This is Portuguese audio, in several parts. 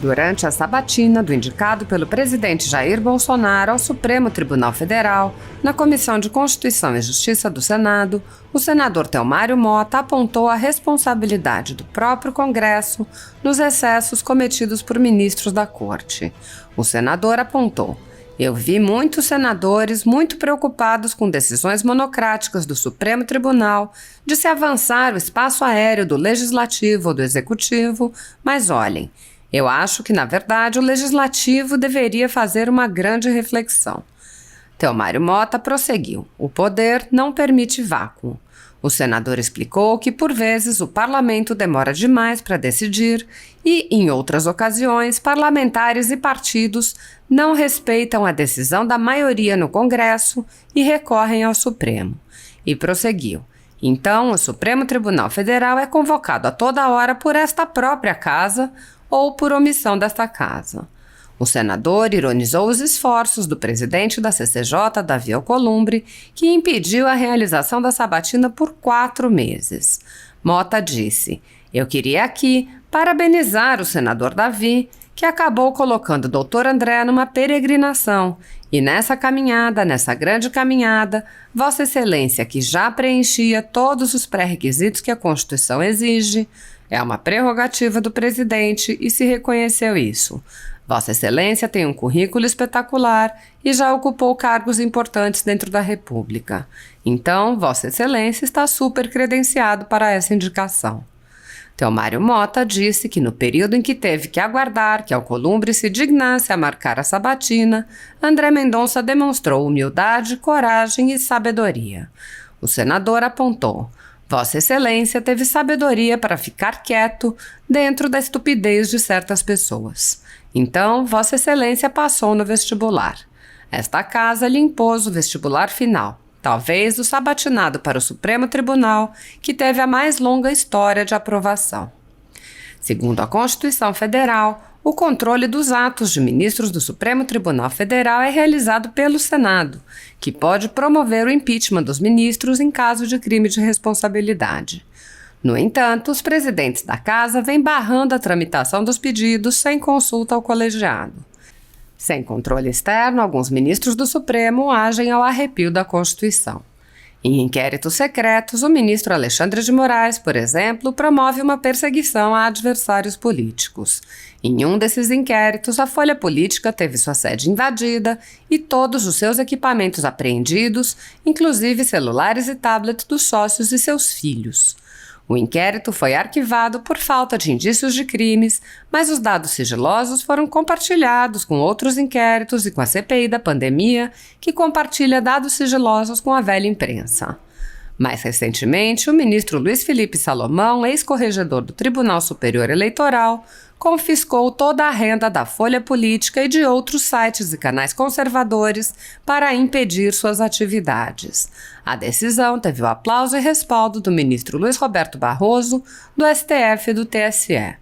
Durante a sabatina do indicado pelo presidente Jair Bolsonaro ao Supremo Tribunal Federal, na Comissão de Constituição e Justiça do Senado, o senador Theomário Mota apontou a responsabilidade do próprio Congresso nos excessos cometidos por ministros da Corte. O senador apontou: "Eu vi muitos senadores muito preocupados com decisões monocráticas do Supremo Tribunal de se avançar o espaço aéreo do Legislativo ou do Executivo, mas olhem, eu acho que, na verdade, o Legislativo deveria fazer uma grande reflexão." Theomário Mota prosseguiu: "O poder não permite vácuo." O senador explicou que, por vezes, o parlamento demora demais para decidir e, em outras ocasiões, parlamentares e partidos não respeitam a decisão da maioria no Congresso e recorrem ao Supremo. E prosseguiu: "Então, o Supremo Tribunal Federal é convocado a toda hora por esta própria casa ou por omissão desta casa." O senador ironizou os esforços do presidente da CCJ, Davi Alcolumbre, que impediu a realização da sabatina por 4 meses. Mota disse: "Eu queria aqui parabenizar o senador Davi, que acabou colocando o doutor André numa peregrinação, e nessa grande caminhada, Vossa Excelência, que já preenchia todos os pré-requisitos que a Constituição exige, é uma prerrogativa do presidente e se reconheceu isso. Vossa Excelência tem um currículo espetacular e já ocupou cargos importantes dentro da República. Então, Vossa Excelência está super credenciado para essa indicação." Theomário Mota disse que no período em que teve que aguardar que Alcolumbre se dignasse a marcar a sabatina, André Mendonça demonstrou humildade, coragem e sabedoria. O senador apontou: "Vossa Excelência teve sabedoria para ficar quieto dentro da estupidez de certas pessoas. Então, Vossa Excelência passou no vestibular. Esta casa lhe impôs o vestibular final, talvez o sabatinado para o Supremo Tribunal, que teve a mais longa história de aprovação." Segundo a Constituição Federal, o controle dos atos de ministros do Supremo Tribunal Federal é realizado pelo Senado, que pode promover o impeachment dos ministros em caso de crime de responsabilidade. No entanto, os presidentes da Casa vêm barrando a tramitação dos pedidos sem consulta ao colegiado. Sem controle externo, alguns ministros do Supremo agem ao arrepio da Constituição. Em inquéritos secretos, o ministro Alexandre de Moraes, por exemplo, promove uma perseguição a adversários políticos. Em um desses inquéritos, a Folha Política teve sua sede invadida e todos os seus equipamentos apreendidos, inclusive celulares e tablets dos sócios e seus filhos. O inquérito foi arquivado por falta de indícios de crimes, mas os dados sigilosos foram compartilhados com outros inquéritos e com a CPI da pandemia, que compartilha dados sigilosos com a velha imprensa. Mais recentemente, o ministro Luiz Felipe Salomão, ex-corregedor do Tribunal Superior Eleitoral, confiscou toda a renda da Folha Política e de outros sites e canais conservadores para impedir suas atividades. A decisão teve o aplauso e respaldo do ministro Luiz Roberto Barroso, do STF e do TSE.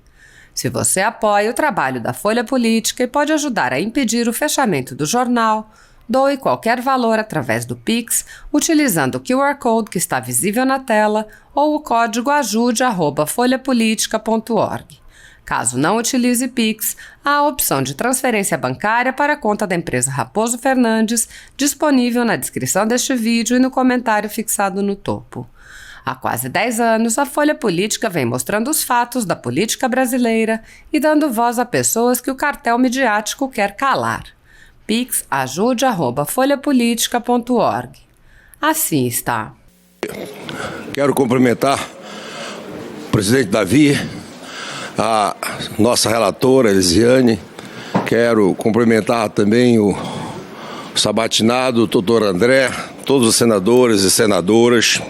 Se você apoia o trabalho da Folha Política e pode ajudar a impedir o fechamento do jornal, doe qualquer valor através do Pix, utilizando o QR Code que está visível na tela ou o código ajude@folhapolitica.org. Caso não utilize Pix, há a opção de transferência bancária para a conta da empresa Raposo Fernandes, disponível na descrição deste vídeo e no comentário fixado no topo. Há quase 10 anos, a Folha Política vem mostrando os fatos da política brasileira e dando voz a pessoas que o cartel midiático quer calar. Pix ajude@folhapolitica.org. Assim está. Quero cumprimentar o presidente Davi, a nossa relatora Elisiane. Quero cumprimentar também o sabatinado, o doutor André, todos os senadores e senadoras.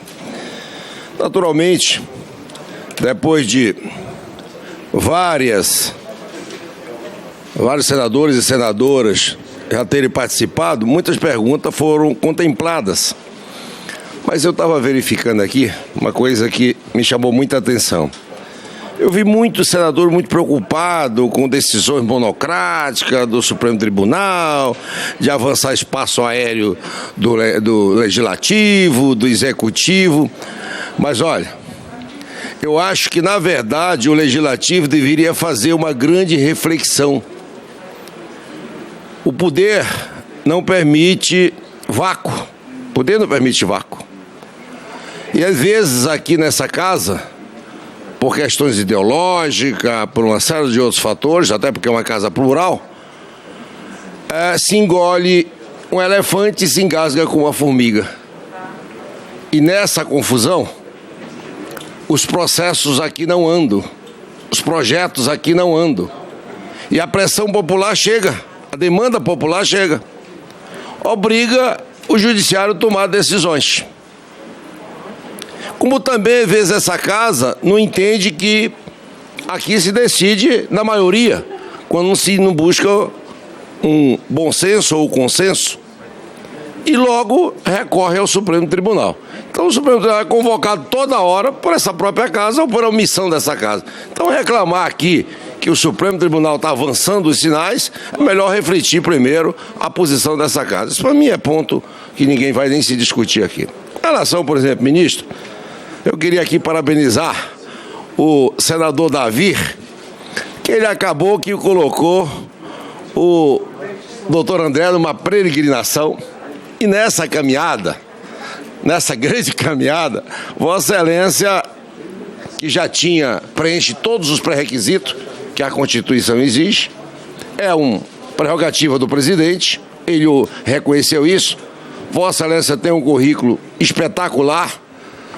Naturalmente, depois de vários senadores e senadoras já terem participado, muitas perguntas foram contempladas. Mas eu estava verificando aqui uma coisa que me chamou muita atenção. Eu vi muito senador muito preocupado com decisões monocráticas do Supremo Tribunal, de avançar espaço aéreo do Legislativo, do Executivo. Mas olha, Eu acho que, na verdade, o Legislativo deveria fazer uma grande reflexão. O poder não permite vácuo. O poder não permite vácuo. E, às vezes, aqui nessa casa, por questões ideológicas, por uma série de outros fatores, até porque é uma casa plural, se engole um elefante e se engasga com uma formiga. E nessa confusão, os processos aqui não andam, os projetos aqui não andam. E a pressão popular chega, a demanda popular chega. Obriga o judiciário a tomar decisões. Como também, às vezes, essa casa não entende que aqui se decide na maioria, quando se não busca um bom senso ou consenso, e logo recorre ao Supremo Tribunal. Então o Supremo Tribunal é convocado toda hora por essa própria casa ou por omissão dessa casa. Então reclamar aqui que o Supremo Tribunal está avançando os sinais, é melhor refletir primeiro a posição dessa casa. Isso para mim é ponto que ninguém vai nem se discutir aqui. Em relação, por exemplo, ministro, eu queria aqui parabenizar o senador Davi, que ele acabou que colocou o doutor André numa peregrinação, e nessa caminhada, nessa grande caminhada, Vossa Excelência, que já preenche todos os pré-requisitos que a Constituição exige, é uma prerrogativa do presidente, ele reconheceu isso. Vossa Excelência tem um currículo espetacular,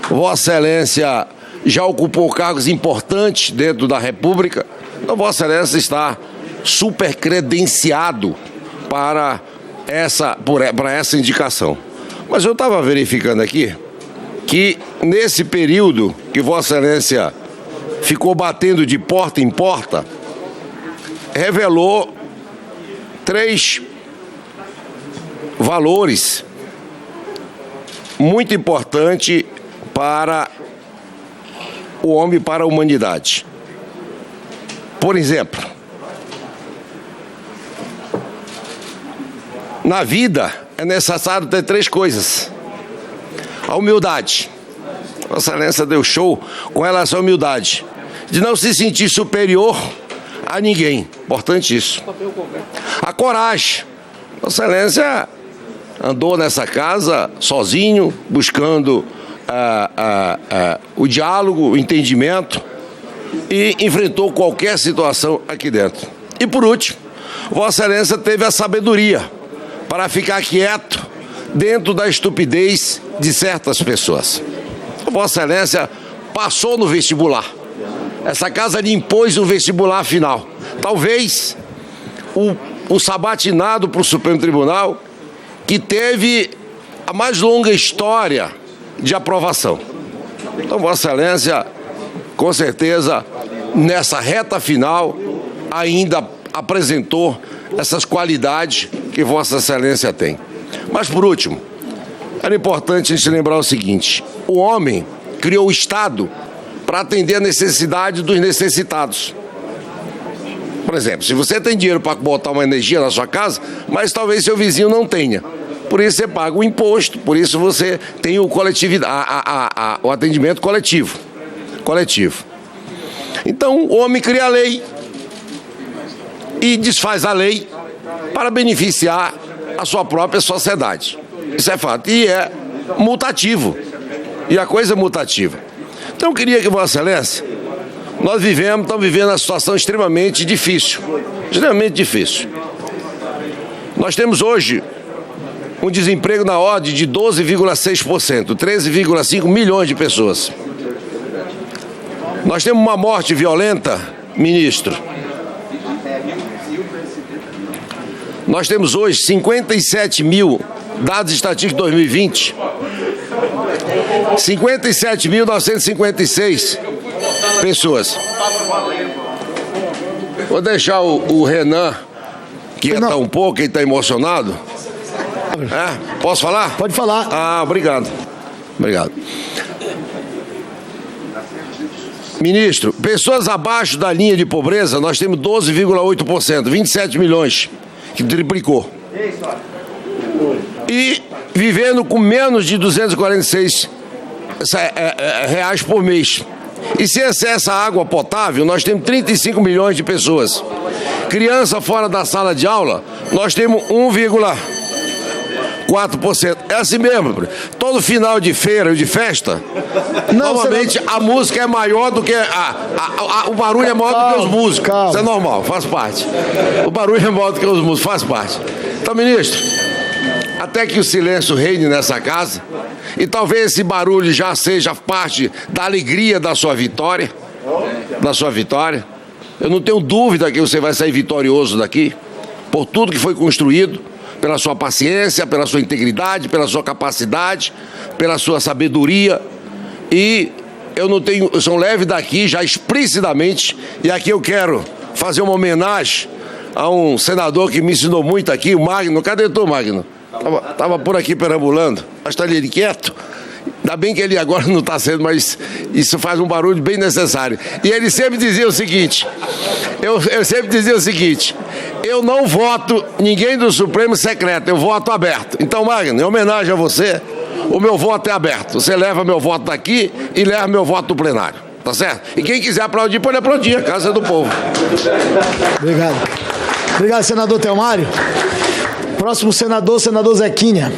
Vossa Excelência já ocupou cargos importantes dentro da República, então Vossa Excelência está super credenciado para essa indicação. Mas eu estava verificando aqui que nesse período que Vossa Excelência ficou batendo de porta em porta, revelou 3 valores muito importantes para o homem e para a humanidade. Por exemplo, na vida é necessário ter 3 coisas. A humildade. Vossa Excelência deu show com relação à humildade. De não se sentir superior a ninguém. Importante isso. A coragem. Vossa Excelência andou nessa casa sozinho, buscando o diálogo, o entendimento, e enfrentou qualquer situação aqui dentro. E por último, Vossa Excelência teve a sabedoria para ficar quieto dentro da estupidez de certas pessoas. Vossa Excelência passou no vestibular. Essa casa lhe impôs um vestibular final. Talvez o sabatinado para o Supremo Tribunal, que teve a mais longa história de aprovação. Então, Vossa Excelência, com certeza, nessa reta final, ainda apresentou essas qualidades que Vossa Excelência tem. Mas, por último, era importante a gente lembrar o seguinte: o homem criou o Estado para atender a necessidade dos necessitados. Por exemplo, se você tem dinheiro para botar uma energia na sua casa, mas talvez seu vizinho não tenha. Por isso você paga o imposto, por isso você tem o atendimento coletivo. Então, o homem cria a lei e desfaz a lei para beneficiar a sua própria sociedade. Isso é fato. E é mutativo. E a coisa é mutativa. Então, eu queria que Vossa Excelência, estamos vivendo uma situação extremamente difícil. Extremamente difícil. Nós temos hoje um desemprego na ordem de 12,6%, 13,5 milhões de pessoas. Nós temos uma morte violenta, ministro. Nós temos hoje 57 mil, dados estatísticos de 2020, 57.956 pessoas. Vou deixar o Renan quietar um pouco, ele está emocionado. Posso falar? Pode falar. Ah, obrigado. Obrigado. Ministro, pessoas abaixo da linha de pobreza, nós temos 12,8%, 27 milhões, que triplicou. E vivendo com menos de 246 reais por mês. E se essa água potável, nós temos 35 milhões de pessoas. Criança fora da sala de aula, nós temos 1,4%. É assim mesmo. Todo final de feira ou de festa, normalmente a música é maior do que o barulho é maior do que os músicos. Calma. Isso é normal, faz parte. O barulho é maior do que os músicos, faz parte. Então, ministro, até que o silêncio reine nessa casa, e talvez esse barulho já seja parte da alegria da sua vitória, eu não tenho dúvida que você vai sair vitorioso daqui, por tudo que foi construído, pela sua paciência, pela sua integridade, pela sua capacidade, pela sua sabedoria. E eu sou leve daqui já explicitamente, e aqui eu quero fazer uma homenagem a um senador que me ensinou muito aqui, o Magno. Cadê tu, Magno? Tava por aqui perambulando, mas tá ali quieto. Ainda bem que ele agora não está sendo, mas isso faz um barulho bem necessário. E ele sempre dizia o seguinte, eu não voto ninguém do Supremo secreto, eu voto aberto. Então, Magno, em homenagem a você, o meu voto é aberto. Você leva meu voto daqui e leva meu voto do plenário, tá certo? E quem quiser aplaudir, pode aplaudir, a casa é do povo. Obrigado. Obrigado, senador Thelmário. Próximo senador Zequinha.